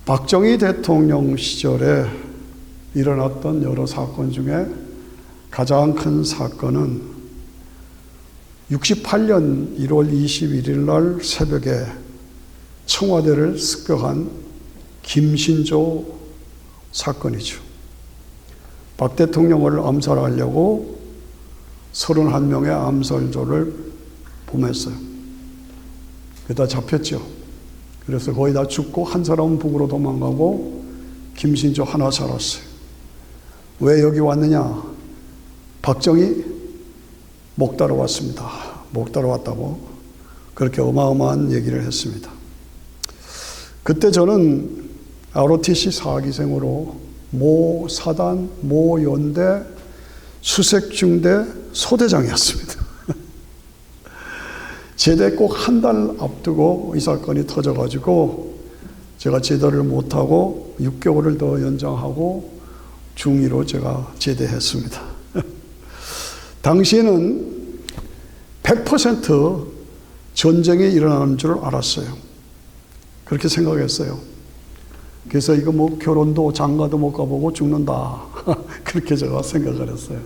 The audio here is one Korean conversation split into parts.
박정희 대통령 시절에 일어났던 여러 사건 중에 가장 큰 사건은 68년 1월 21일 날 새벽에 청와대를 습격한 김신조 사건이죠. 박 대통령을 암살하려고 31명의 암살조를 보냈어요. 그게 다 잡혔죠. 그래서 거의 다 죽고 한 사람은 북으로 도망가고 김신조 하나 살았어요. 왜 여기 왔느냐? 박정희 목 따러 왔습니다. 목 따러 왔다고 그렇게 어마어마한 얘기를 했습니다. 그때 저는 ROTC 4기생으로 모 사단, 모 연대, 수색중대 소대장이었습니다. 제대 꼭 한 달 앞두고 이 사건이 터져가지고 제가 제대를 못하고 6개월을 더 연장하고 중위로 제가 제대했습니다. 당시에는 100% 전쟁이 일어나는 줄 알았어요. 그렇게 생각했어요. 그래서 이거 뭐 결혼도 장가도 못 가보고 죽는다. 그렇게 제가 생각을 했어요.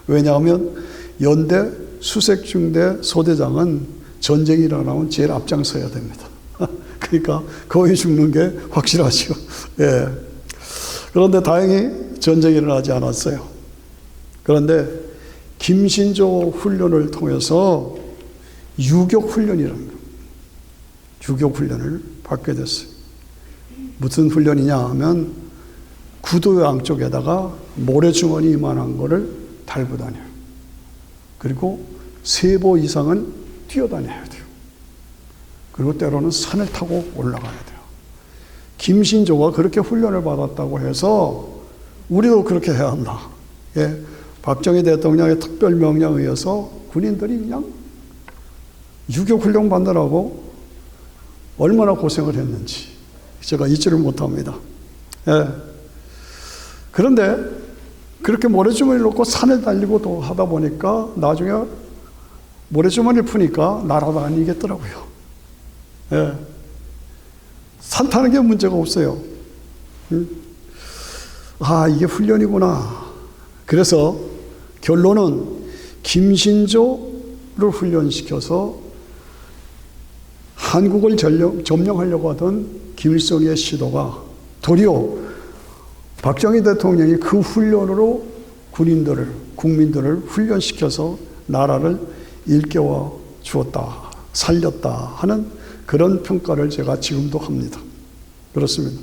왜냐하면 연대, 수색중대, 소대장은 전쟁이 일어나면 제일 앞장서야 됩니다. 그러니까 거의 죽는 게 확실하죠. 예. 그런데 다행히 전쟁이 일어나지 않았어요. 그런데 김신조 훈련을 통해서 유격훈련이라는 거예요. 유격훈련을 받게 됐어요. 무슨 훈련이냐 하면 구두 양쪽에다가 모래주머니 이만한 거를 달고 다녀요. 그리고 3보 이상은 뛰어다녀야 돼요. 그리고 때로는 산을 타고 올라가야 돼요. 김신조가 그렇게 훈련을 받았다고 해서 우리도 그렇게 해야 한다. 예, 박정희 대통령의 특별 명령에 의해서 군인들이 그냥 유격훈련 받느라고 얼마나 고생을 했는지 제가 잊지를 못합니다. 예. 그런데 그렇게 모래주머니를 놓고 산을 달리고 또 하다 보니까 나중에 모래주머니를 푸니까 날아다니겠더라고요. 예. 산 타는 게 문제가 없어요. 아, 이게 훈련이구나. 그래서 결론은 김신조를 훈련시켜서 한국을 점령하려고 하던 김일성의 시도가 도리어 박정희 대통령이 그 훈련으로 군인들을, 국민들을 훈련시켜서 나라를 일깨워 주었다, 살렸다 하는 그런 평가를 제가 지금도 합니다. 그렇습니다.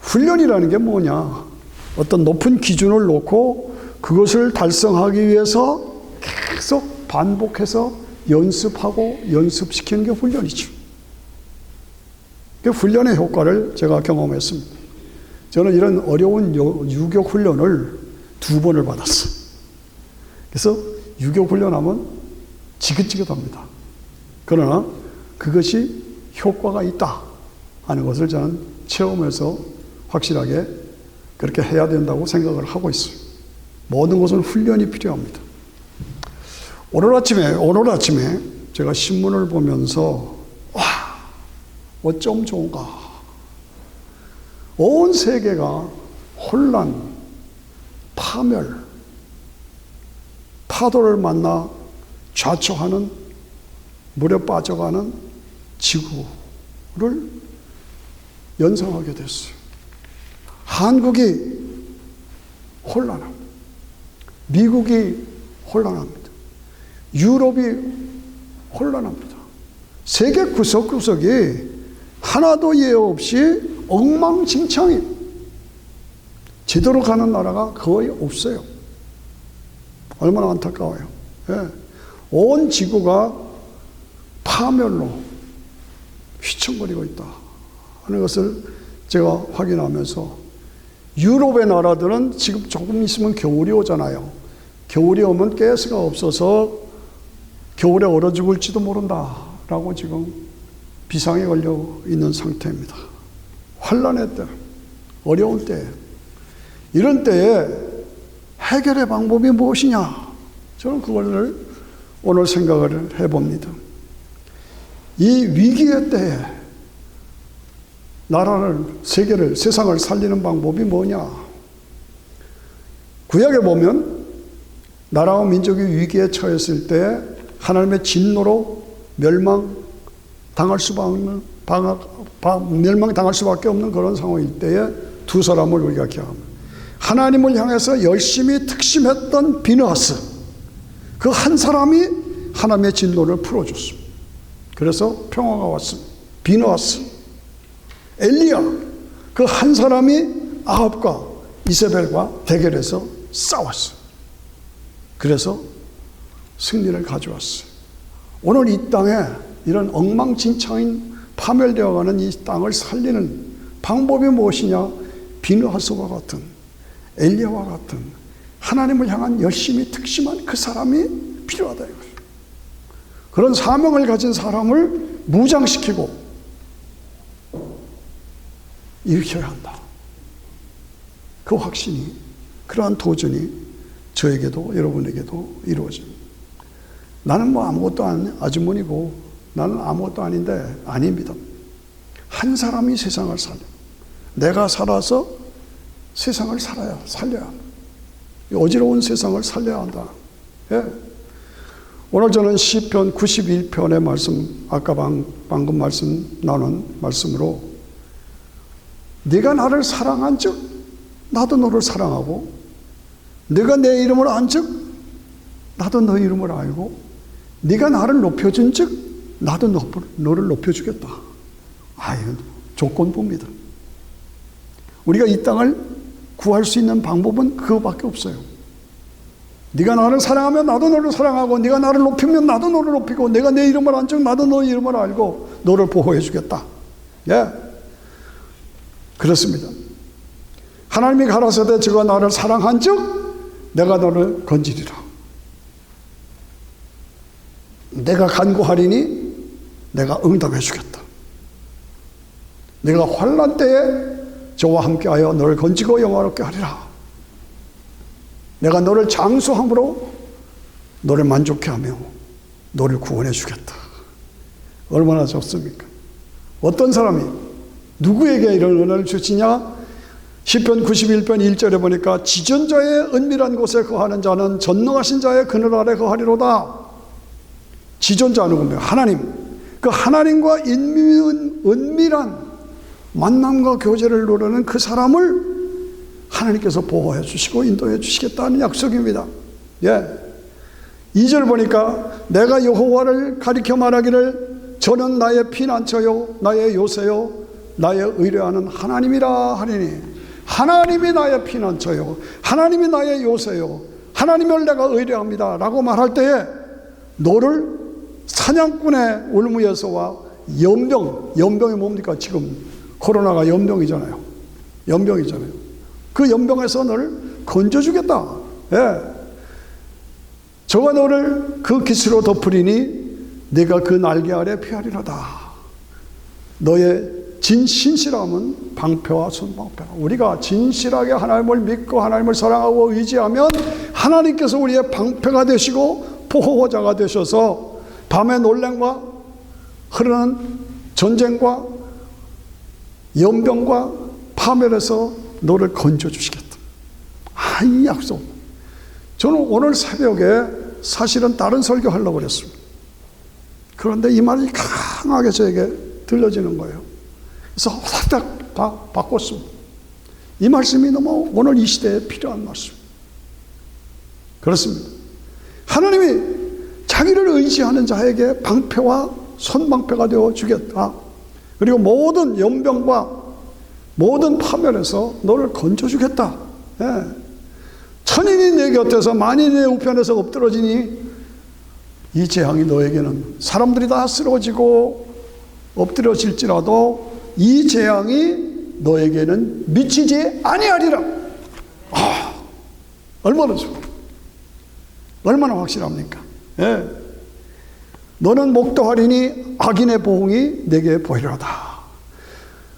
훈련이라는 게 뭐냐? 어떤 높은 기준을 놓고 그것을 달성하기 위해서 계속 반복해서 연습하고 연습시키는 게 훈련이죠. 그 훈련의 효과를 제가 경험했습니다. 저는 이런 어려운 유격 훈련을 2번을 받았어요. 그래서 유격 훈련하면 지긋지긋합니다. 그러나 그것이 효과가 있다 하는 것을 저는 체험해서 확실하게 그렇게 해야 된다고 생각을 하고 있어요. 모든 것은 훈련이 필요합니다. 오늘 아침에 제가 신문을 보면서 와, 어쩜 좋은가. 온 세계가 혼란, 파멸, 파도를 만나 좌초하는, 물에 빠져가는 지구를 연상하게 됐어요. 한국이 혼란합니다. 미국이 혼란합니다. 유럽이 혼란합니다. 세계 구석구석이 하나도 예외 없이 엉망진창이에요. 제대로 가는 나라가 거의 없어요. 얼마나 안타까워요. 예. 온 지구가 파멸로 휘청거리고 있다 하는 것을 제가 확인하면서 유럽의 나라들은 지금 조금 있으면 겨울이 오잖아요. 겨울이 오면 가스가 없어서 겨울에 얼어 죽을지도 모른다라고 지금 비상에 걸려 있는 상태입니다. 환란의 때, 어려운 때, 이런 때에 해결의 방법이 무엇이냐? 저는 그걸 오늘 생각을 해봅니다. 이 위기의 때에 나라를, 세계를, 세상을 살리는 방법이 뭐냐? 구약에 보면 나라와 민족이 위기에 처했을 때 하나님의 진노로 멸망당할 수밖에 없는 그런 상황일 때에 두 사람을 우리가 기억합니다. 하나님을 향해서 열심히 특심했던 비느하스, 그 한 사람이 하나님의 진노를 풀어줬습니다. 그래서 평화가 왔습니다. 비느하스. 엘리야, 그 한 사람이 아합과 이세벨과 대결해서 싸웠어요. 그래서 승리를 가져왔어요. 오늘 이 땅에 이런 엉망진창인 파멸되어가는 이 땅을 살리는 방법이 무엇이냐? 비느하스와 같은, 엘리야와 같은 하나님을 향한 열심히 특심한 그 사람이 필요하다 이거예요. 그런 사명을 가진 사람을 무장시키고 일으켜야 한다. 그 확신이, 그러한 도전이 저에게도 여러분에게도 이루어집니다. 나는 뭐 아무것도 아닌 아주머니고 나는 아무것도 아닌데 아닙니다. 한 사람이 세상을 살려. 내가 살아서 세상을 살려야 한다. 어지러운 세상을 살려야 한다. 예. 오늘 저는 시편 91편의 말씀, 아까 방금 말씀 나눈 말씀으로 네가 나를 사랑한 즉 나도 너를 사랑하고, 네가 내 이름을 안 즉 나도 너 이름을 알고, 네가 나를 높여준 즉 나도 너를 높여주겠다. 이건 조건부입니다. 우리가 이 땅을 구할 수 있는 방법은 그거밖에 없어요. 네가 나를 사랑하면 나도 너를 사랑하고, 네가 나를 높이면 나도 너를 높이고, 내가 내 이름을 안 즉 나도 너 이름을 알고 너를 보호해 주겠다. 예, 그렇습니다. 하나님이 가라사대 저가 나를 사랑한 즉 내가 너를 건지리라. 내가 간구하리니 내가 응답해 주겠다. 내가 환난 때에 저와 함께하여 너를 건지고 영화롭게 하리라. 내가 너를 장수함으로 너를 만족해 하며 너를 구원해 주겠다. 얼마나 좋습니까? 어떤 사람이 누구에게 이런 은혜를 주시냐? 시편 91편 1절에 보니까 지존자의 은밀한 곳에 거하는 자는 전능하신 자의 그늘 아래 거하리로다. 지존자 누구며? 하나님. 그 하나님과 은밀한 만남과 교제를 누르는 그 사람을 하나님께서 보호해 주시고 인도해 주시겠다는 약속입니다. 예. 2절 보니까 내가 여호와를 가리켜 말하기를 저는 나의 피난처요 나의 요새요 나의 의뢰하는 하나님이라 하리니. 하나님이 나의 피난처요 하나님이 나의 요새요 하나님을 내가 의뢰합니다 라고 말할 때에 너를 사냥꾼의 울무에서와 연병이 뭡니까? 지금 코로나가 연병이잖아요. 그 연병에서 너를 건져주겠다. 예. 저가 너를 그 깃으로 덮으리니 네가 그 날개 아래 피하리로다. 너의 신실함은 방패와 손방패. 우리가 진실하게 하나님을 믿고 하나님을 사랑하고 의지하면 하나님께서 우리의 방패가 되시고 보호자가 되셔서 밤의 놀랭과 흐르는 전쟁과 연병과 파멸에서 너를 건져주시겠다. 이 약속. 저는 오늘 새벽에 사실은 다른 설교하려고 그랬습니다. 그런데 이 말이 강하게 저에게 들려지는 거예요. 그래서 살짝 다 바꿨습니다. 이 말씀이 너무 오늘 이 시대에 필요한 말씀. 그렇습니다. 하나님이 자기를 의지하는 자에게 방패와 손방패가 되어 주겠다. 그리고 모든 연병과 모든 파멸에서 너를 건져주겠다. 예. 천인이 내 곁에서 만인이 내 우편에서 엎드러지니 이 재앙이 너에게는 사람들이 다 쓰러지고 엎드러질지라도 이 재앙이 너에게는 미치지 아니하리라. 얼마나 좋아. 얼마나 확실합니까? 예. 너는 목도하리니 악인의 보응이 내게 보이려다.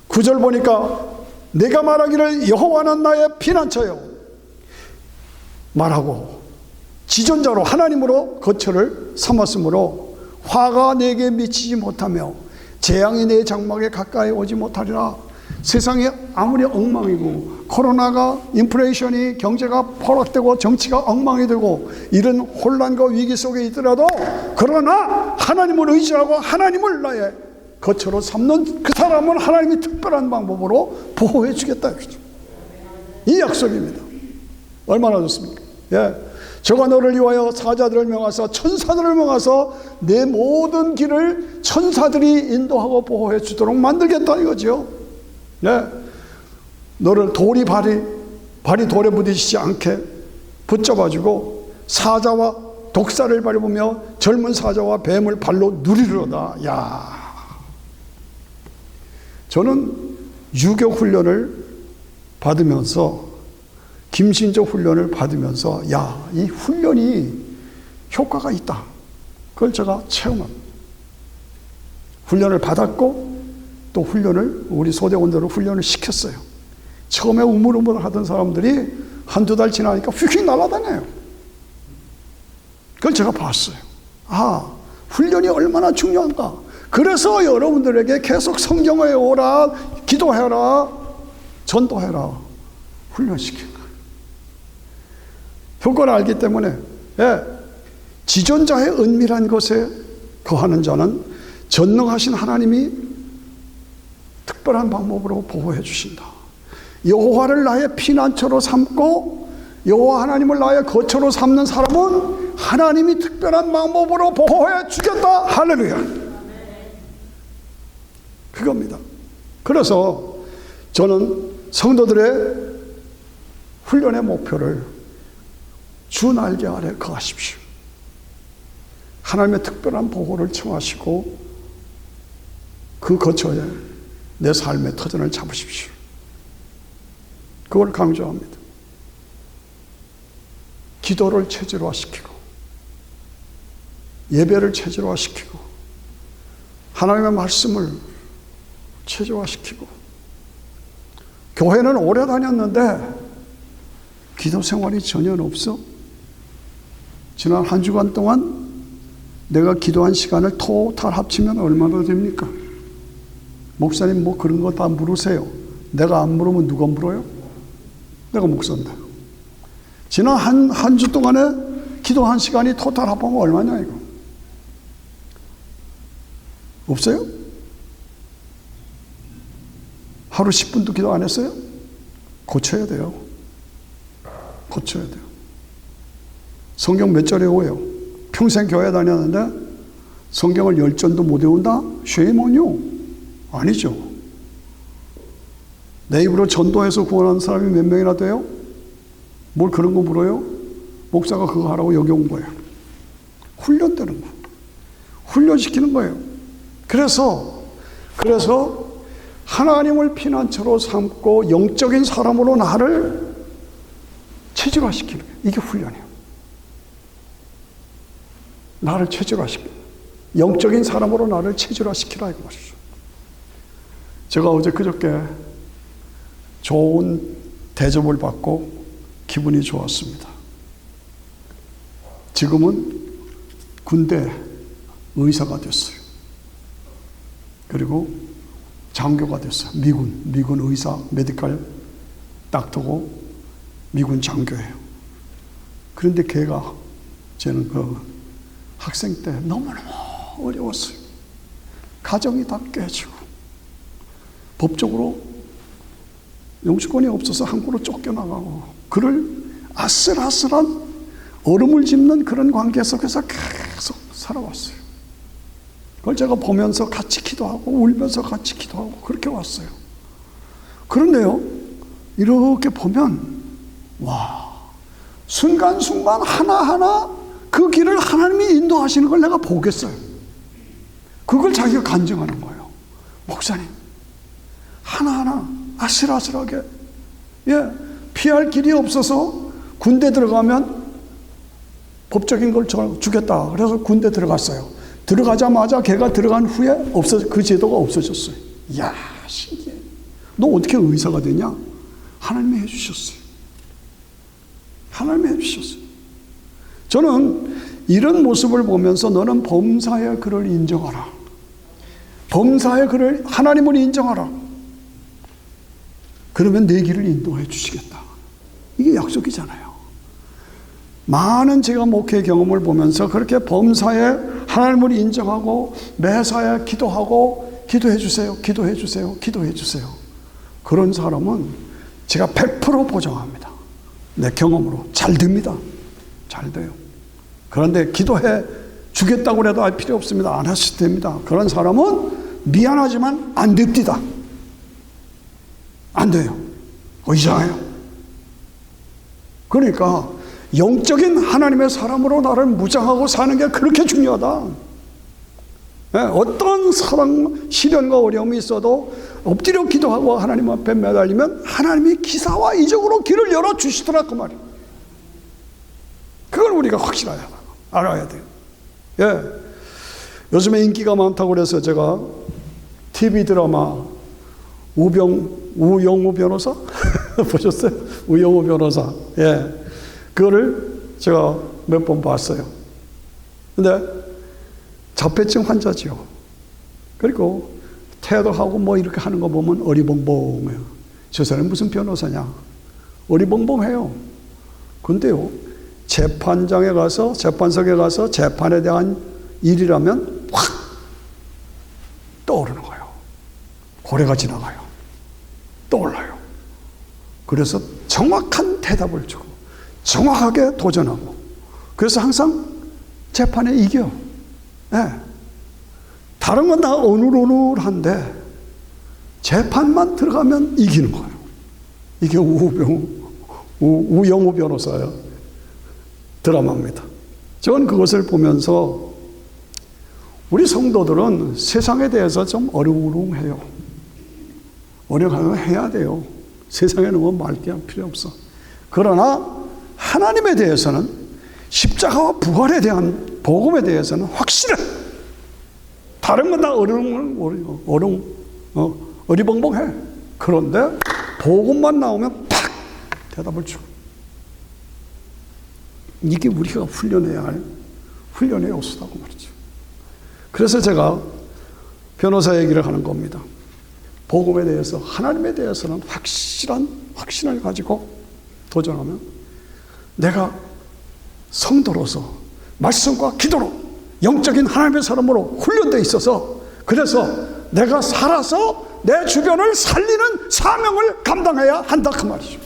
9절 보니까 내가 말하기를 여호와는 나의 피난처요 말하고 지존자로 하나님으로 거처를 삼았으므로 화가 내게 미치지 못하며 재앙이 내 장막에 가까이 오지 못하리라. 세상이 아무리 엉망이고 코로나가 인플레이션이 경제가 포락되고 정치가 엉망이 되고 이런 혼란과 위기 속에 있더라도 그러나 하나님을 의지하고 하나님을 나의 거처로 삼는 그 사람은 하나님이 특별한 방법으로 보호해 주겠다. 이 약속입니다. 얼마나 좋습니까? 예. 저가 너를 위하여 사자들을 명하사 천사들을 명하사 내 모든 길을 천사들이 인도하고 보호해 주도록 만들겠다 이거죠. 네. 너를 발이 돌에 부딪히지 않게 붙잡아주고 사자와 독사를 밟으며 젊은 사자와 뱀을 발로 누리려다. 야, 저는 유교 훈련을 받으면서 김신조 훈련을 받으면서 야, 이 훈련이 효과가 있다. 그걸 제가 체험합니다. 훈련을 받았고 또 훈련을 우리 소대원들로 훈련을 시켰어요. 처음에 우물우물 하던 사람들이 한두 달 지나니까 휙휙 날아다녀요. 그걸 제가 봤어요. 아, 훈련이 얼마나 중요한가. 그래서 여러분들에게 계속 성경을 외워라, 기도해라, 전도해라, 훈련시킨 거예요. 효과를 알기 때문에 지존자의 은밀한 것에 거하는 자는 전능하신 하나님이 특별한 방법으로 보호해 주신다. 여호와를 나의 피난처로 삼고 여호와 하나님을 나의 거처로 삼는 사람은 하나님이 특별한 방법으로 보호해 주겠다. 할렐루야. 그겁니다. 그래서 저는 성도들의 훈련의 목표를 주 날개 아래 거하십시오. 하나님의 특별한 보호를 청하시고 그 거처에 내 삶의 터전을 잡으십시오. 그걸 강조합니다. 기도를 체질화시키고 예배를 체질화시키고 하나님의 말씀을 체질화시키고 교회는 오래 다녔는데 기도 생활이 전혀 없어. 지난 한 주간 동안 내가 기도한 시간을 토탈 합치면 얼마나 됩니까? 목사님 뭐 그런 거 다 물으세요. 내가 안 물으면 누가 물어요? 내가 목사인데. 지난 한 주 동안에 기도한 시간이 토탈 합하면 얼마냐 이거? 없어요? 하루 10분도 기도 안 했어요? 고쳐야 돼요. 고쳐야 돼요. 성경 몇 절 외워요? 평생 교회 다녔는데 성경을 10절도 못 외운다? shame on you. 아니죠. 내 입으로 전도해서 구원하는 사람이 몇 명이나 돼요? 뭘 그런 거 물어요? 목사가 그거 하라고 여기 온 거예요. 훈련되는 거. 훈련시키는 거예요. 그래서 하나님을 피난처로 삼고 영적인 사람으로 나를 체질화시키는 거예요. 이게 훈련이에요. 나를 체질화시키는 거예요. 영적인 사람으로 나를 체질화시키라 이거 말이죠. 제가 어제 그저께 좋은 대접을 받고 기분이 좋았습니다. 지금은 군대 의사가 됐어요. 그리고 장교가 됐어요. 미군 의사, 메디컬 닥터고 미군 장교예요. 그런데 걔가 저는 그 학생 때 너무너무 어려웠어요. 가정이 다 깨지고 법적으로 영주권이 없어서 한국으로 쫓겨나가고 그를 아슬아슬한 얼음을 짚는 그런 관계 속에서 계속 살아왔어요. 그걸 제가 보면서 같이 기도하고 울면서 같이 기도하고 그렇게 왔어요. 그런데요, 이렇게 보면 와, 순간순간 하나하나 그 길을 하나님이 인도하시는 걸 내가 보겠어요. 그걸 자기가 간증하는 거예요. 목사님, 하나하나 아슬아슬하게 피할 길이 없어서 군대 들어가면 법적인 걸 주겠다. 그래서 군대 들어갔어요. 들어가자마자 걔가 들어간 후에 그 제도가 없어졌어요. 이야, 신기해. 너 어떻게 의사가 되냐? 하나님이 해주셨어요. 하나님이 해주셨어요. 저는 이런 모습을 보면서 너는 범사의 그를 인정하라. 범사의 그를 하나님을 인정하라. 그러면 내 길을 인도해 주시겠다. 이게 약속이잖아요. 많은 제가 목회 경험을 보면서 그렇게 범사에 하나님을 인정하고 매사에 기도하고 기도해 주세요, 기도해 주세요, 기도해 주세요. 그런 사람은 제가 100% 보장합니다. 내 경험으로 잘 됩니다. 잘 돼요. 그런데 기도해 주겠다고 해도 할 필요 없습니다. 안 하셔도 됩니다. 그런 사람은 미안하지만 안 됩니다. 안 돼요. 이상해요. 그러니까 영적인 하나님의 사람으로 나를 무장하고 사는 게 그렇게 중요하다. 어떤 사랑, 시련과 어려움이 있어도 엎드려 기도하고 하나님 앞에 매달리면 하나님이 기사와 이적으로 길을 열어주시더라 그 말이에요. 그걸 우리가 알아야 돼요. 예. 요즘에 인기가 많다고 그래서 제가 TV 드라마 우영우 변호사 보셨어요? 우영우 변호사. 예. 그거를 제가 몇 번 봤어요. 근데 자폐증 환자지요. 그리고 태도하고 뭐 이렇게 하는 거 보면 어리벙벙해요. 저 사람이 무슨 변호사냐? 어리벙벙해요. 근데요, 재판석에 가서 재판에 대한 일이라면 확 떠오르는 거예요. 고래가 지나가요. 떠올라요. 그래서 정확한 대답을 주고 정확하게 도전하고, 그래서 항상 재판에 이겨. 네. 다른 건 다 어눌어눌한데 재판만 들어가면 이기는 거예요. 이게 우영우 변호사의 드라마입니다. 저는 그것을 보면서 우리 성도들은 세상에 대해서 좀 어리우롱해요. 어려워해야 돼요. 세상에 너무 맑게 할 필요 없어. 그러나 하나님에 대해서는, 십자가와 부활에 대한 복음에 대해서는 확실해. 다른 건 다 어리벙벙해. 그런데 복음만 나오면 팍 대답을 줘. 이게 우리가 훈련해야 할 훈련의 요소다고 말이죠. 그래서 제가 변호사 얘기를 하는 겁니다. 복음에 대해서, 하나님에 대해서는 확신을 가지고 도전하면 내가 성도로서 말씀과 기도로 영적인 하나님의 사람으로 훈련되어 있어서, 그래서 내가 살아서 내 주변을 살리는 사명을 감당해야 한다 그 말이죠.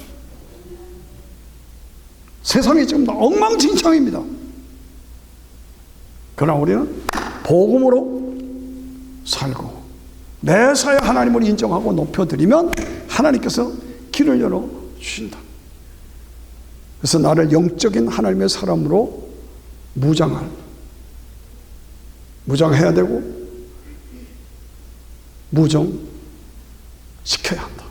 세상이 지금 엉망진창입니다. 그러나 우리는 복음으로 살고 매사에 하나님을 인정하고 높여드리면 하나님께서 길을 열어주신다. 그래서 나를 영적인 하나님의 사람으로 무장해야 되고 무정시켜야 한다.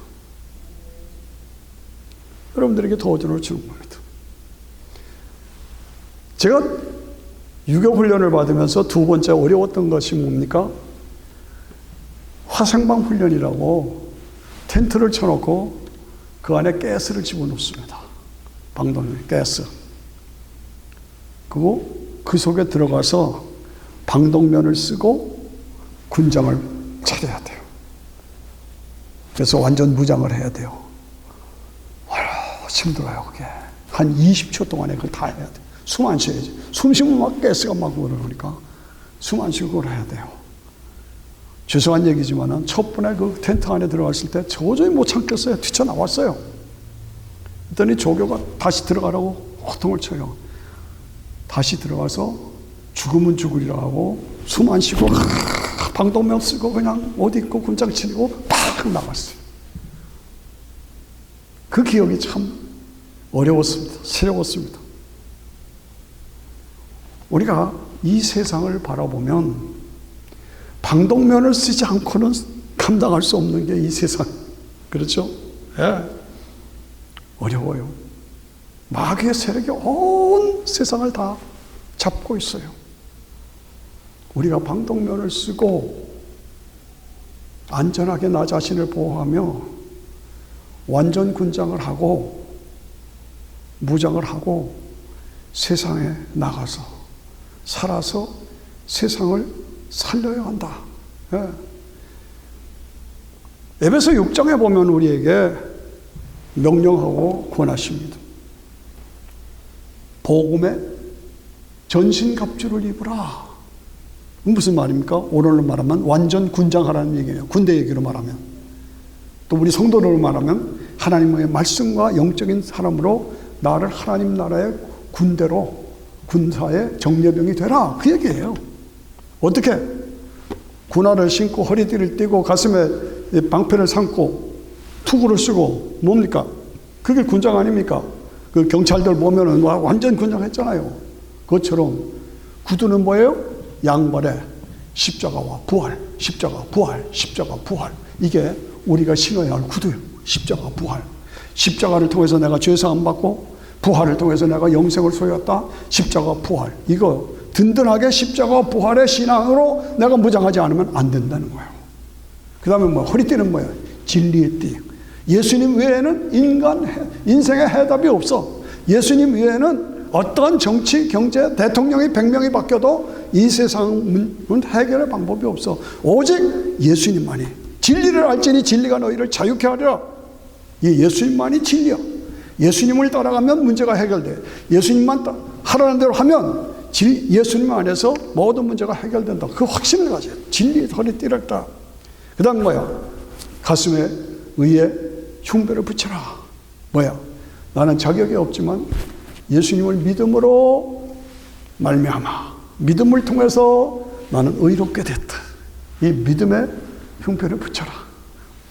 여러분들에게 도전을 주는 겁니다. 제가 유교훈련을 받으면서 두 번째 어려웠던 것이 뭡니까? 화생방 훈련이라고 텐트를 쳐놓고 그 안에 가스를 집어넣습니다. 방독면 가스. 그리고 그 속에 들어가서 방독면을 쓰고 군장을 차려야 돼요. 그래서 완전 무장을 해야 돼요. 힘들어요, 그게. 한 20초 동안에 그걸 다 해야 돼요. 숨 안 쉬어야지. 숨 쉬면 막 가스가 막 그러니까 숨 안 쉬고 그걸 해야 돼요. 죄송한 얘기지만은 첫 번에 그 텐트 안에 들어갔을 때 도저히 못 참겠어요. 뛰쳐나왔어요. 그랬더니 조교가 다시 들어가라고 호통을 쳐요. 다시 들어가서 죽으면 죽으리라 하고 숨 안 쉬고 방독면 쓰고 그냥 옷 입고 군장 치고 팍 나갔어요. 그 기억이 참 어려웠습니다. 새로웠습니다. 우리가 이 세상을 바라보면 방독면을 쓰지 않고는 감당할 수 없는 게 이 세상. 그렇죠? 예. 어려워요. 마귀의 세력이 온 세상을 다 잡고 있어요. 우리가 방독면을 쓰고 안전하게 나 자신을 보호하며 완전 군장을 하고 무장을 하고 세상에 나가서 살아서 세상을 살려야 한다. 예. 에베소 6장에 보면 우리에게 명령하고 권하십니다. 복음의 전신갑주를 입으라. 무슨 말입니까? 오늘로 말하면 완전 군장하라는 얘기예요. 군대 얘기로 말하면. 또 우리 성도로 말하면 하나님의 말씀과 영적인 사람으로 나를 하나님 나라의 군대로, 군사의 정예병이 되라. 그 얘기예요. 어떻게? 군화를 신고 허리띠를 띠고 가슴에 방패를 삼고 투구를 쓰고 뭡니까? 그게 군장 아닙니까? 그 경찰들 보면은 완전 군장했잖아요. 그것처럼 구두는 뭐예요? 양발에 십자가와 부활, 십자가, 부활, 십자가, 부활. 이게 우리가 신어야 할 구두예요. 십자가, 부활. 십자가를 통해서 내가 죄사함 받고 부활을 통해서 내가 영생을 소유했다. 십자가, 부활. 이거 든든하게 십자가, 부활의 신앙으로 내가 무장하지 않으면 안 된다는 거예요. 그 다음에 뭐 허리띠는 뭐예요? 진리의 띠. 예수님 외에는 인생의 해답이 없어. 예수님 외에는 어떤 정치, 경제, 대통령이 100명이 바뀌어도 이 세상은 해결의 방법이 없어. 오직 예수님만이. 진리를 알지니 진리가 너희를 자유케 하리라. 이 예수님만이 진리야. 예수님을 따라가면 문제가 해결돼. 예수님만 하라는 대로 하면 예수님 안에서 모든 문제가 해결된다. 그 확신을 가져요. 진리의 허리띠를 따. 그 다음 뭐야? 가슴에 의의 흉배를 붙여라. 뭐야? 나는 자격이 없지만 예수님을 믿음으로 말미암아 믿음을 통해서 나는 의롭게 됐다. 이 믿음의 흉배를 붙여라.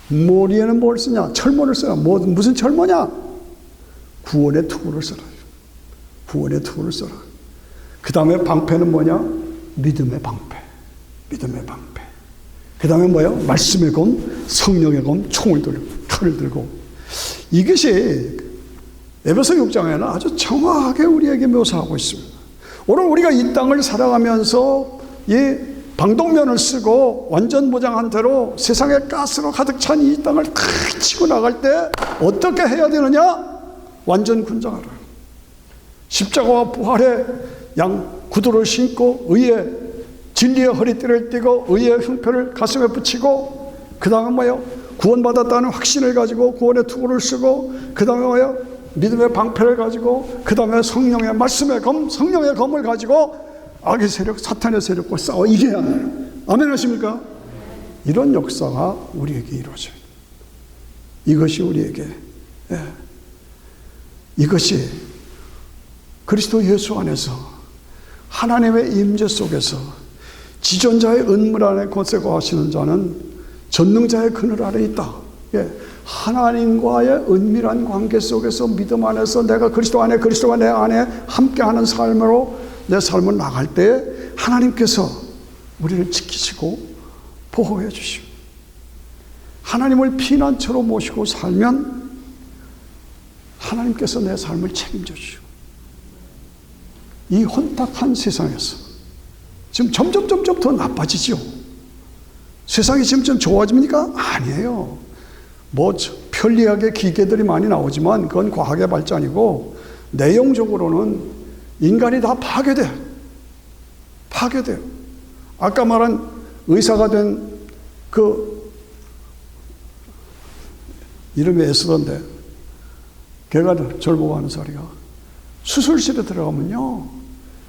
머리에는 뭘 쓰냐? 철모를 써라. 무슨 철모냐? 구원의 투구를 써라. 구원의 투구를 써라. 그 다음에 방패는 뭐냐? 믿음의 방패. 믿음의 방패. 그 다음에 뭐예요? 말씀의 검, 성령의 검, 총을 들고, 칼을 들고. 이것이 에베소 6장에는 아주 정확하게 우리에게 묘사하고 있습니다. 오늘 우리가 이 땅을 살아가면서 이 방독면을 쓰고 완전 무장한 대로 세상의 가스로 가득 찬 이 땅을 탁 치고 나갈 때 어떻게 해야 되느냐? 완전 군장하라. 십자가와 부활의 양 구두를 신고 의의 진리의 허리띠를 띠고 의의 흉표를 가슴에 붙이고 그 다음에 뭐예요? 구원받았다는 확신을 가지고 구원의 투구를 쓰고 그 다음에 뭐예요? 믿음의 방패를 가지고 그 다음에 성령의 말씀의 검, 성령의 검을 가지고 악의 세력, 사탄의 세력과 싸워 이겨야 해요. 아멘 하십니까? 이런 역사가 우리에게 이루어져요. 이것이 우리에게 이것이 그리스도 예수 안에서 하나님의 임재 속에서 지존자의 은물 안에 권세 거하시는 자는 전능자의 그늘 아래 있다. 하나님과의 은밀한 관계 속에서 믿음 안에서 내가 그리스도 안에 그리스도가 내 안에 함께하는 삶으로 내 삶을 나갈 때 하나님께서 우리를 지키시고 보호해 주시고 하나님을 피난처로 모시고 살면 하나님께서 내 삶을 책임져 주시고 이 혼탁한 세상에서 지금 점점 더 나빠지죠. 세상이 지금 좀 좋아집니까? 아니에요. 뭐 편리하게 기계들이 많이 나오지만 그건 과학의 발전이고 내용적으로는 인간이 다 파괴돼요. 아까 말한 의사가 된 그 이름이 애쓰던데 걔가 절 보고 하는 소리가 수술실에 들어가면요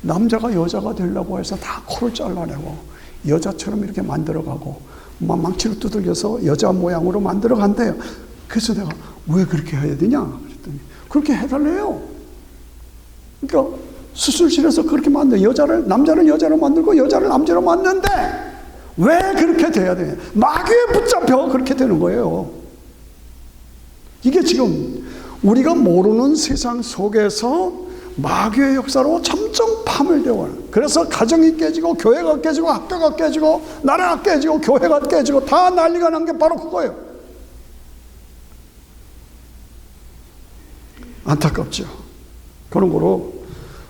남자가 여자가 되려고 해서 다 코를 잘라내고 여자처럼 이렇게 만들어가고 망치로 두들겨서 여자 모양으로 만들어간대요. 그래서 내가 왜 그렇게 해야 되냐 그랬더니 그렇게 해달래요. 그러니까 수술실에서 그렇게 만들어 남자를 여자로 만들고 여자를 남자로 만드는데 왜 그렇게 돼야 되냐? 마귀에 붙잡혀 그렇게 되는 거예요. 이게 지금 우리가 모르는 세상 속에서 마귀의 역사로 점점 파멸되어 가는. 그래서 가정이 깨지고 교회가 깨지고 학교가 깨지고 나라가 깨지고 교회가 깨지고 다 난리가 난 게 바로 그거예요. 안타깝죠. 그런 거로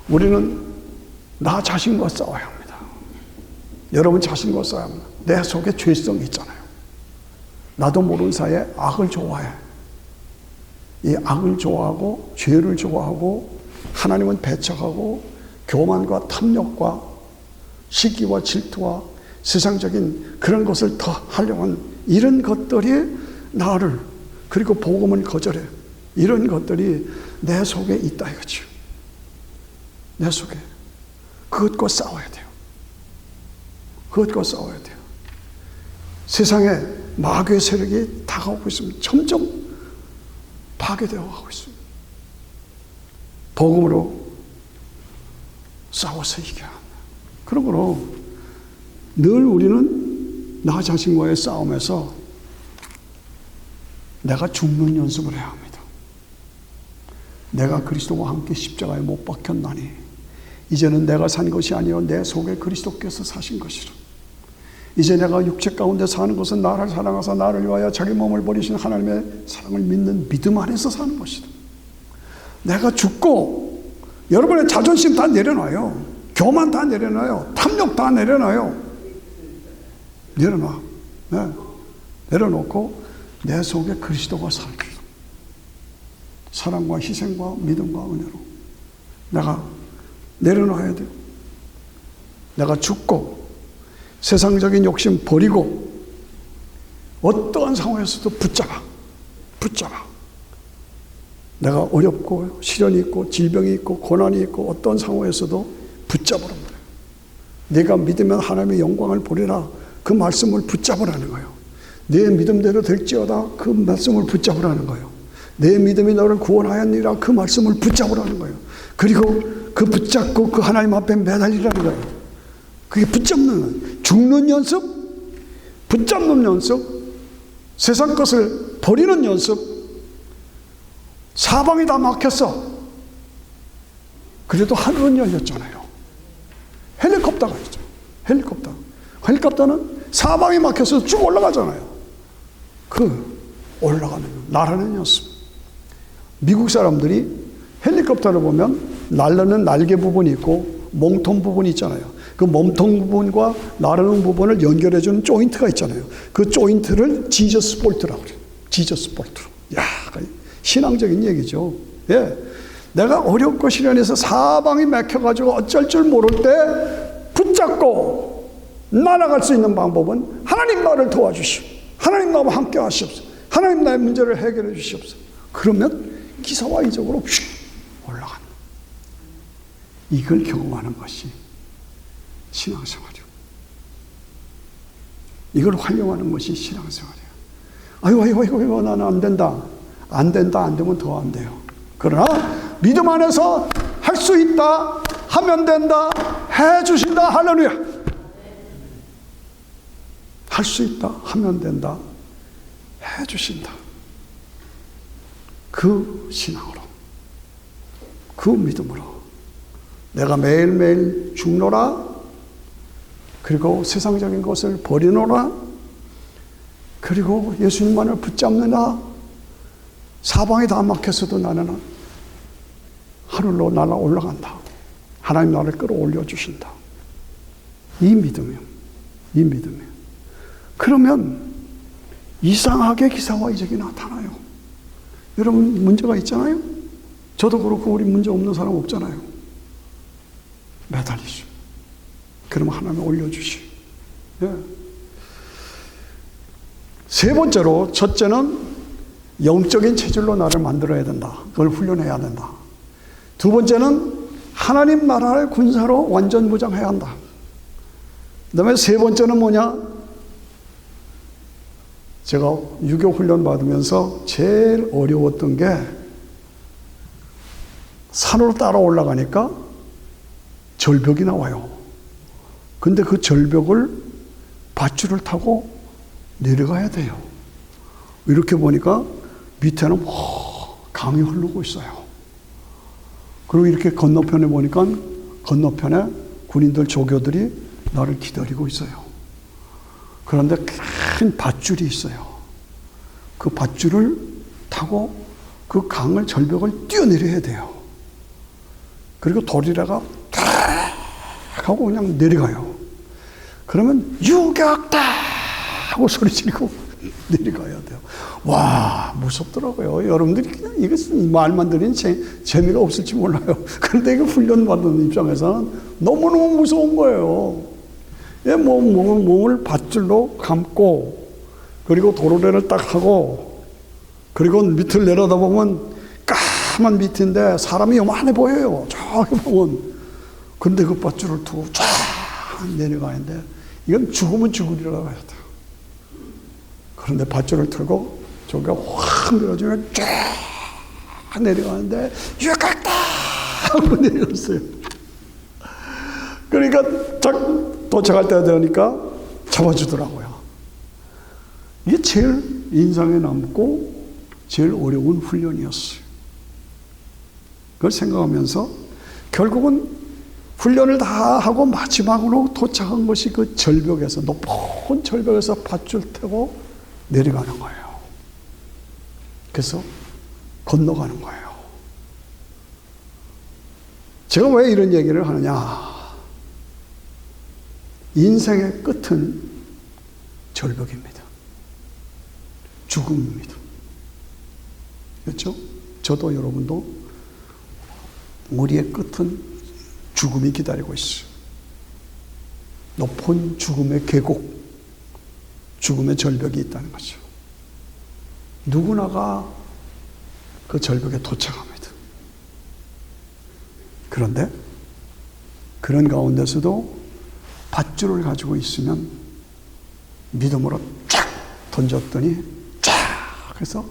우리는 나 자신과 싸워야 합니다. 여러분 자신과 싸워야 합니다. 내 속에 죄성이 있잖아요. 나도 모르는 사이에 악을 좋아해. 이 악을 좋아하고 죄를 좋아하고 하나님은 배척하고 교만과 탐욕과 시기와 질투와 세상적인 그런 것을 더 하려는 이런 것들이 나를 그리고 복음을 거절해. 이런 것들이 내 속에 있다 이거죠. 내 속에. 그것과 싸워야 돼요. 그것과 싸워야 돼요. 세상에 마귀의 세력이 다가오고 있습니다. 점점 파괴되어 가고 있습니다. 복음으로 싸워서 이겨야 합니다. 그러므로 늘 우리는 나 자신과의 싸움에서 내가 죽는 연습을 해야 합니다. 내가 그리스도와 함께 십자가에 못 박혔나니 이제는 내가 산 것이 아니요 내 속에 그리스도께서 사신 것이라. 이제 내가 육체 가운데 사는 것은 나를 사랑하사 나를 위하여 자기 몸을 버리신 하나님의 사랑을 믿는 믿음 안에서 사는 것이다. 내가 죽고 여러분의 자존심 다 내려놔요. 교만 다 내려놔요. 탐욕 다 내려놔요. 내려놔. 네. 내려놓고 내 속에 그리스도가 살게. 사랑과 희생과 믿음과 은혜로 내가 내려놔야 돼요. 내가 죽고 세상적인 욕심 버리고 어떠한 상황에서도 붙잡아. 내가 어렵고 시련이 있고 질병이 있고 고난이 있고 어떤 상황에서도 붙잡으란 말이에요. 네가 믿으면 하나님의 영광을 보리라. 그 말씀을 붙잡으라는 거예요. 내 믿음대로 될지어다. 그 말씀을 붙잡으라는 거예요. 내 믿음이 너를 구원하였느니라. 그 말씀을 붙잡으라는 거예요. 그리고 그 붙잡고 그 하나님 앞에 매달리라는 거예요. 그게 붙잡는, 죽는 연습, 붙잡는 연습, 세상 것을 버리는 연습. 사방이 다 막혔어. 그래도 하늘은 열렸잖아요. 헬리콥터가 있죠. 헬리콥터는 사방이 막혀서 쭉 올라가잖아요. 그 올라가는 날아는 연습. 미국 사람들이 헬리콥터를 보면 날르는 날개 부분이 있고 몸통 부분이 있잖아요. 그 몸통 부분과 나르는 부분을 연결해주는 조인트가 있잖아요. 그 조인트를 지저스 볼트라고 그래요. 지저스 볼트. 야, 신앙적인 얘기죠. 예. 내가 어렵고 시련해서 사방이 막혀가지고 어쩔 줄 모를 때 붙잡고 날아갈 수 있는 방법은 하나님 나를 도와주시오. 하나님 나와 함께 하시옵소서. 하나님 나의 문제를 해결해 주시옵소서. 그러면 기사와 이적으로 휙 올라간다. 이걸 경험하는 것이 신앙생활이요. 이걸 활용하는 것이 신앙생활이에요. 아이고, 나는 안 된다. 안 되면 더 안 돼요. 그러나 믿음 안에서 할 수 있다, 하면 된다, 해 주신다. 할렐루야. 할 수 있다, 하면 된다, 해 주신다. 그 신앙으로, 그 믿음으로 내가 매일매일 죽노라. 그리고 세상적인 것을 버리노라. 그리고 예수님만을 붙잡느라. 사방이 다 막혔어도 나는 하늘로 날아 올라간다. 하나님 나를 끌어올려 주신다. 이 믿음이요. 그러면 이상하게 기사와 이적이 나타나요. 여러분 문제가 있잖아요. 저도 그렇고 우리 문제 없는 사람 없잖아요. 매달리죠. 그러면 하나님 올려주시. 예. 세 번째로, 첫째는 영적인 체질로 나를 만들어야 된다. 그걸 훈련해야 된다. 두 번째는 하나님 나라의 군사로 완전 무장해야 한다. 그 다음에 세 번째는 뭐냐? 제가 유교 훈련 받으면서 제일 어려웠던 게 산으로 따라 올라가니까 절벽이 나와요. 근데 그 절벽을 밧줄을 타고 내려가야 돼요. 이렇게 보니까 밑에는 강이 흐르고 있어요. 그리고 이렇게 건너편에 보니까 건너편에 군인들, 조교들이 나를 기다리고 있어요. 그런데 큰 밧줄이 있어요. 그 밧줄을 타고 그 강을, 절벽을 뛰어내려야 돼요. 그리고 도리라가 탁 하고 그냥 내려가요. 그러면 유격다 하고 소리 지르고 내려가야 돼요. 와, 무섭더라고요. 여러분들이 그냥 이것은 말만 들으니 재미가 없을지 몰라요. 그런데 이거 훈련받은 입장에서는 너무너무 무서운 거예요. 몸을 밧줄로 감고, 그리고 도로래를 딱 하고, 그리고 밑을 내려다보면 까만 밑인데 사람이 요만해 보여요. 저기 보면. 그런데 그 밧줄을 두고 쫙 내려가는데 이건 죽으면 죽으리라고 해야 돼요. 그런데 밧줄을 틀고 저기가 확 밀어주면 쫙 내려가는데 유각다 하고 내려갔어요. 그러니까 딱 도착할 때가 되니까 잡아주더라고요. 이게 제일 인상에 남고 제일 어려운 훈련이었어요. 그걸 생각하면서 결국은 훈련을 다 하고 마지막으로 도착한 것이 그 절벽에서, 높은 절벽에서 밧줄 타고 내려가는 거예요. 그래서 건너가는 거예요. 제가 왜 이런 얘기를 하느냐. 인생의 끝은 절벽입니다. 죽음입니다. 그렇죠? 저도 여러분도 우리의 끝은 죽음이 기다리고 있어요. 높은 죽음의 계곡, 죽음의 절벽이 있다는 거죠. 누구나가 그 절벽에 도착합니다. 그런데 그런 가운데서도 밧줄을 가지고 있으면 믿음으로 쫙 던졌더니 쫙 해서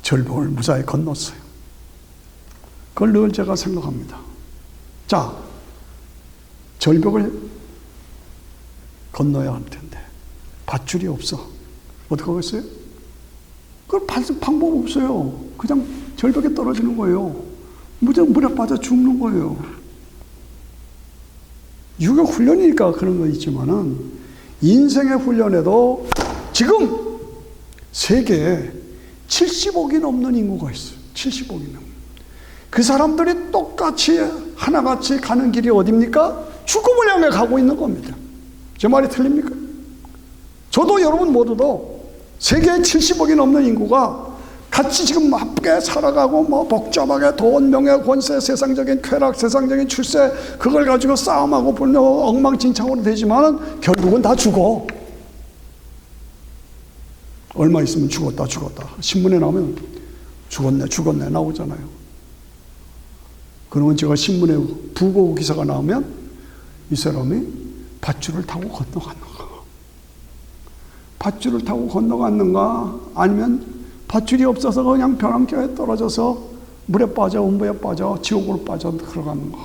절벽을 무사히 건넜어요. 그걸 늘 제가 생각합니다. 자, 절벽을 건너야 할 텐데 밧줄이 없어. 어떻게 하겠어요? 그걸 방법 없어요. 그냥 절벽에 떨어지는 거예요. 물에 빠져 죽는 거예요. 유교 훈련이니까 그런 거 있지만은 인생의 훈련에도 지금 세계에 70억이 넘는 인구가 있어요. 70억이 넘는. 그 사람들이 똑같이 하나같이 가는 길이 어디입니까? 죽음을 향해 가고 있는 겁니다. 제 말이 틀립니까? 저도 여러분 모두도 세계에 70억이 넘는 인구가 같이 지금 함께 살아가고 복잡하게 돈, 명예, 권세, 세상적인 쾌락, 세상적인 출세 그걸 가지고 싸움하고 불려 엉망진창으로 되지만 결국은 다 죽어. 얼마 있으면 죽었다. 신문에 나오면 죽었네 나오잖아요. 그러면 제가 신문에 부고 기사가 나오면 이 사람이 밧줄을 타고 건너갔는가? 밧줄을 타고 건너갔는가? 아니면 밧줄이 없어서 그냥 벼랑겨에 떨어져서 물에 빠져, 음부에 빠져, 지옥으로 빠져 들어갔는가?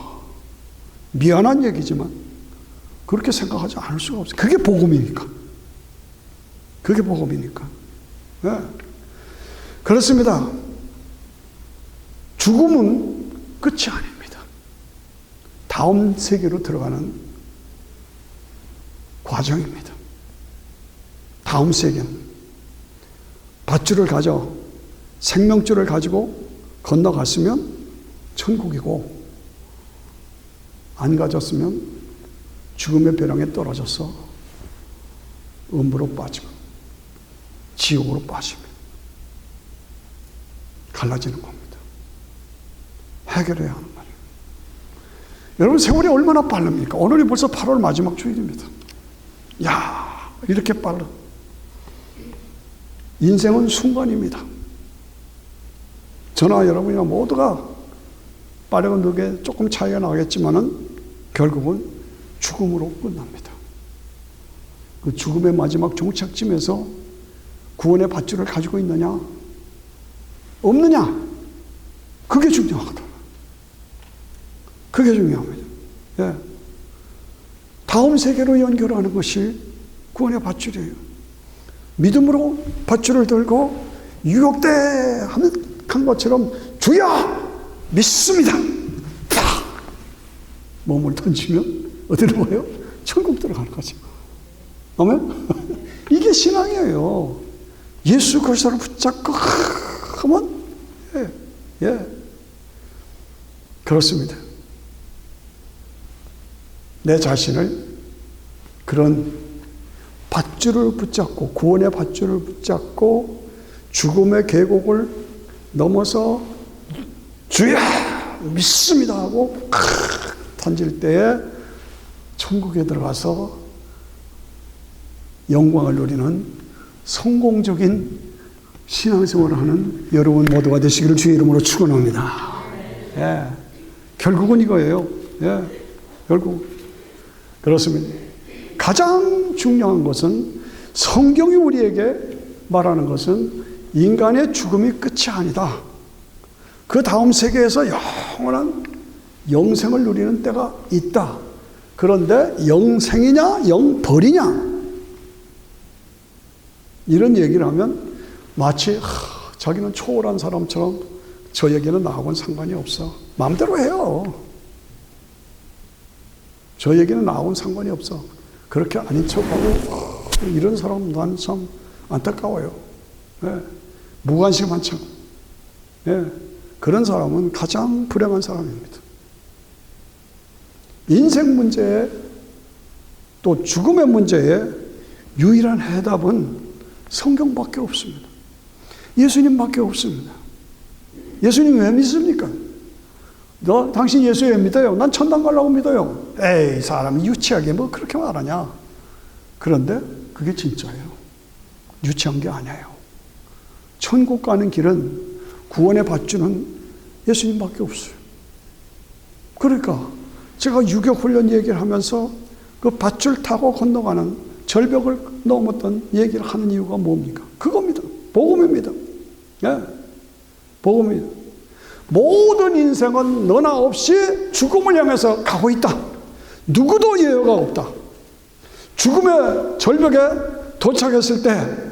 미안한 얘기지만 그렇게 생각하지 않을 수가 없어요. 그게 복음이니까. 네. 그렇습니다. 죽음은 끝이 아닙니다. 다음 세계로 들어가는 과정입니다. 다음 세계는 밧줄을 가져 생명줄을 가지고 건너갔으면 천국이고 안 가졌으면 죽음의 벼랑에 떨어져서 음부로 빠지고 지옥으로 빠지면 갈라지는 겁니다. 해결해야 하는 말이에요. 여러분 세월이 얼마나 빠릅니까? 오늘이 벌써 8월 마지막 주일입니다. 야, 이렇게 빨라. 인생은 순간입니다. 저나 여러분이나 모두가 빠르고 늦게 조금 차이가 나겠지만은 결국은 죽음으로 끝납니다. 그 죽음의 마지막 종착점에서 구원의 밧줄을 가지고 있느냐, 없느냐, 그게 중요하거든. 그게 중요합니다. 예. 다음 세계로 연결하는 것이 구원의 밧줄이에요. 믿음으로 밧줄을 들고 유혹대 한 것처럼 주여 믿습니다. 팍! 몸을 던지면 어디로 가요? 천국 들어가는 거죠. 아멘? 이게 신앙이에요. 예수 그리스도를 붙잡고 하면 예. 그렇습니다. 내 자신을 그런 밧줄을 붙잡고 구원의 밧줄을 붙잡고 죽음의 계곡을 넘어서 주여 믿습니다 하고 던질 때에 천국에 들어가서 영광을 누리는 성공적인 신앙생활을 하는 여러분 모두가 되시기를 주의 이름으로 축원합니다. 예, 결국은 이거예요. 예, 결국 그렇습니다. 가장 중요한 것은 성경이 우리에게 말하는 것은 인간의 죽음이 끝이 아니다. 그 다음 세계에서 영원한 영생을 누리는 때가 있다. 그런데 영생이냐 영벌이냐 이런 얘기를 하면 마치 자기는 초월한 사람처럼 저에게는 나하고는 상관이 없어. 마음대로 해요. 저에게는 나하고는 상관이 없어. 그렇게 아닌 척하고 이런 사람 난 참 안타까워요. 예. 무관심한 척. 예. 그런 사람은 가장 불행한 사람입니다. 인생 문제에 또 죽음의 문제에 유일한 해답은 성경밖에 없습니다. 예수님밖에 없습니다. 예수님 왜 믿습니까? 당신 예수 왜 믿어요? 난 천당 가려고 믿어요. 에이, 사람이 유치하게 뭐 그렇게 말하냐. 그런데 그게 진짜예요. 유치한 게 아니에요. 천국 가는 길은 구원의 밧줄은 예수님밖에 없어요. 그러니까 제가 유격훈련 얘기를 하면서 그 밧줄 타고 건너가는 절벽을 넘었던 얘기를 하는 이유가 뭡니까? 그겁니다. 복음입니다. 예, 복음입니다. 모든 인생은 너나 없이 죽음을 향해서 가고 있다. 누구도 예외가 없다. 죽음의 절벽에 도착했을 때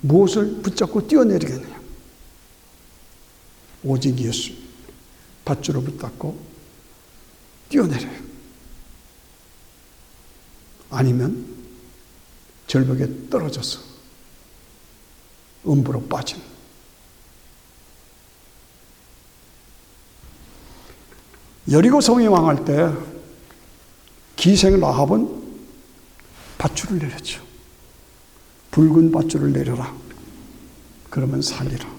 무엇을 붙잡고 뛰어내리겠느냐? 오직 예수. 밧줄을 붙잡고 뛰어내려요. 아니면 절벽에 떨어져서 음부로 빠진. 여리고 성이 망할 때 기생 라합은 밧줄을 내렸죠. 붉은 밧줄을 내려라. 그러면 살리라.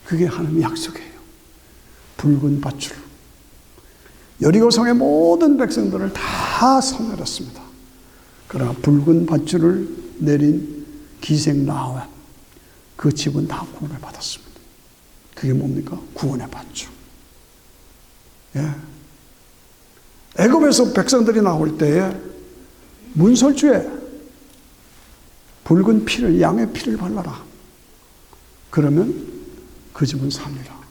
그게 하나님의 약속이에요. 붉은 밧줄. 여리고 성의 모든 백성들을 다 섬멸했습니다. 그러나 붉은 밧줄을 내린 기생 라합, 그 집은 다 구원을 받았습니다. 그게 뭡니까? 구원의 밧줄. 예. 애굽에서 백성들이 나올 때에 문설주에 붉은 피를, 양의 피를 발라라. 그러면 그 집은 살리라.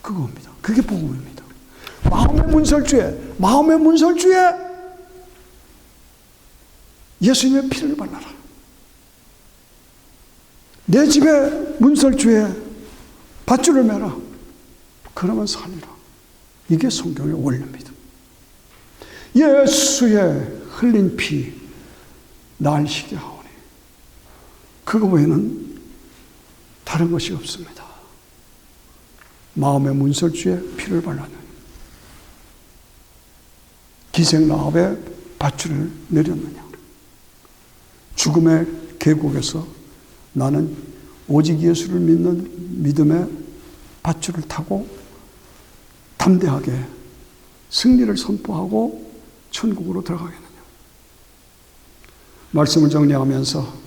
그겁니다. 그게 복음입니다. 마음의 문설주에 예수님의 피를 발라라. 내 집의 문설주에 밧줄을 매라. 그러면 살리라. 이게 성경의 원리입니다. 예수의 흘린 피, 날 희게 하오니. 그거 외에는 다른 것이 없습니다. 마음의 문설주에 피를 발랐느니 기생 라합의 밧줄을 내렸느냐. 죽음의 계곡에서 나는 오직 예수를 믿는 믿음의 밧줄을 타고 담대하게 승리를 선포하고 천국으로 들어가겠느냐. 말씀을 정리하면서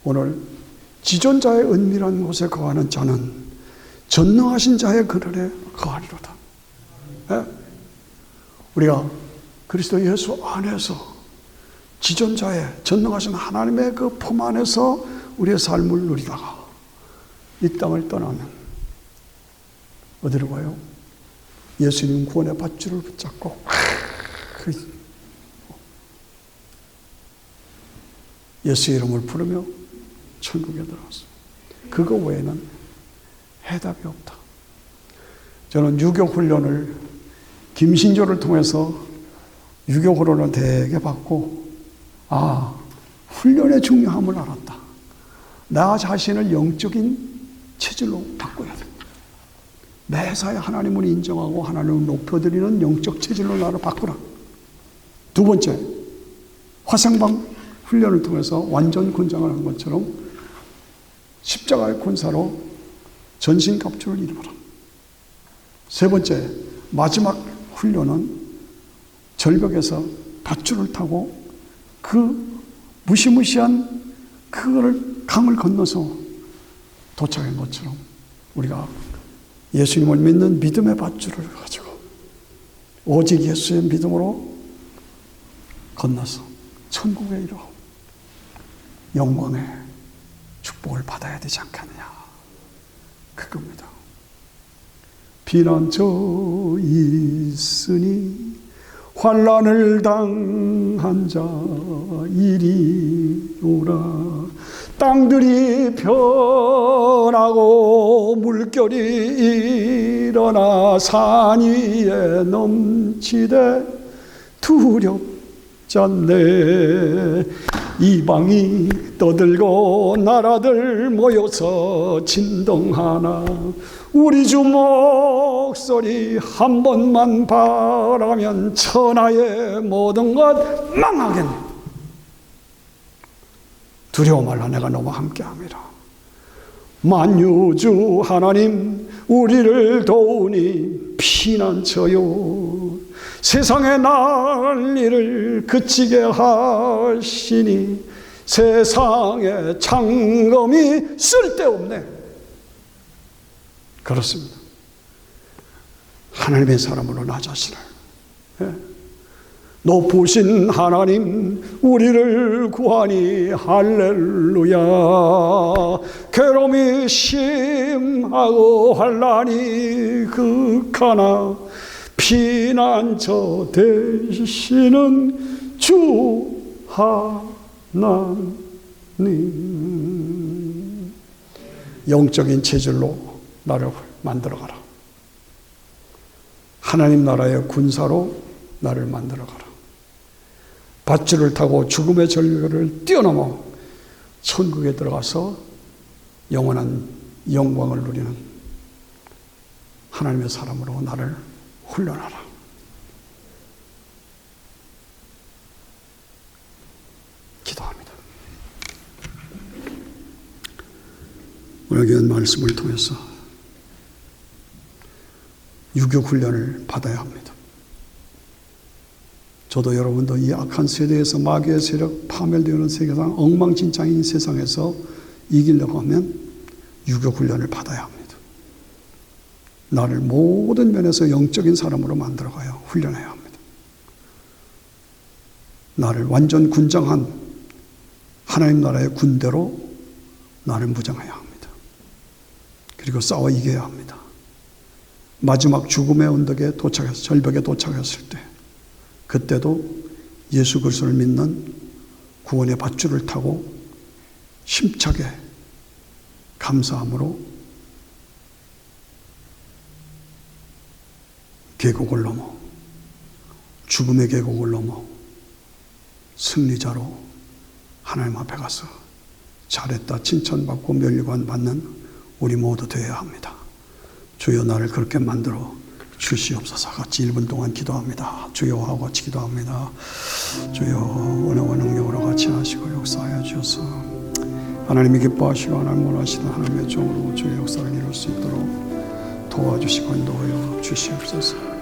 오늘 지존자의 은밀한 곳에 거하는 자는 전능하신 자의 그늘에 거하리로다. 네? 우리가 그리스도 예수 안에서 지존자의 전능하신 하나님의 그 품 안에서 우리의 삶을 누리다가 이 땅을 떠나면 어디로 가요? 예수님 구원의 밧줄을 붙잡고 예수의 이름을 부르며 천국에 들어갔습니다. 그거 외에는 해답이 없다. 저는 유격훈련을 김신조를 통해서 유격훈련을 되게 받고 훈련의 중요함을 알았다. 나 자신을 영적인 체질로 바꿔야 돼. 매사에 하나님을 인정하고 하나님을 높여드리는 영적 체질로 나를 바꾸라. 두 번째, 화생방 훈련을 통해서 완전 권장을 한 것처럼 십자가의 권사로 전신갑주를 이루어라. 세 번째, 마지막 훈련은 절벽에서 밧줄을 타고 그 무시무시한 그거를 강을 건너서 도착한 것처럼 우리가 예수님을 믿는 믿음의 밧줄을 가지고 오직 예수의 믿음으로 건너서 천국에 이르러 영광의 축복을 받아야 되지 않겠느냐, 그겁니다. 비난처 있으니 환난을 당한 자 이리 오라. 땅들이 변하고 물결이 일어나 산 위에 넘치되 두렵지 않네. 이방이 떠들고 나라들 모여서 진동하나 우리 주 목소리 한 번만 바라면 천하의 모든 것 망하겠네. 두려워 말라. 내가 너와 함께함이라. 만유주 하나님 우리를 도우니 피난처요. 세상의 난리를 그치게 하시니 세상의 창검이 쓸데없네. 그렇습니다. 하나님의 사람으로 나 자신을, 높으신 하나님 우리를 구하니 할렐루야. 괴로움이 심하고 환난이 극하나 피난처 되시는 주 하나님. 영적인 체질로 나를 만들어가라. 하나님 나라의 군사로 나를 만들어가라. 밧줄을 타고 죽음의 절벽을 뛰어넘어 천국에 들어가서 영원한 영광을 누리는 하나님의 사람으로 나를 훈련하라. 기도합니다. 오늘 귀한 말씀을 통해서 유교 훈련을 받아야 합니다. 저도 여러분도 이 악한 세대에서 마귀의 세력 파멸되는 세계상 엉망진창인 세상에서 이기려고 하면 유교 훈련을 받아야 합니다. 나를 모든 면에서 영적인 사람으로 만들어가야 훈련해야 합니다. 나를 완전 군장한 하나님 나라의 군대로 나를 무장해야 합니다. 그리고 싸워 이겨야 합니다. 마지막 죽음의 언덕에 도착해서 절벽에 도착했을 때, 그때도 예수 그리스도를 믿는 구원의 밧줄을 타고 힘차게 감사함으로 계곡을 넘어, 죽음의 계곡을 넘어 승리자로 하나님 앞에 가서 잘했다 칭찬받고 면류관 받는 우리 모두 되어야 합니다. 주여 나를 그렇게 만들어 주시옵소서. 같이 1분 동안 기도합니다. 주여 하고 같이 기도합니다. 주여 은혜와 능력으로 같이 하시고 역사하여 주셔서 하나님이 기뻐하시고 하나님 원하시는 하나님의 종으로 주의 역사를 이룰 수 있도록 도와주시고 인도하여 주시옵소서.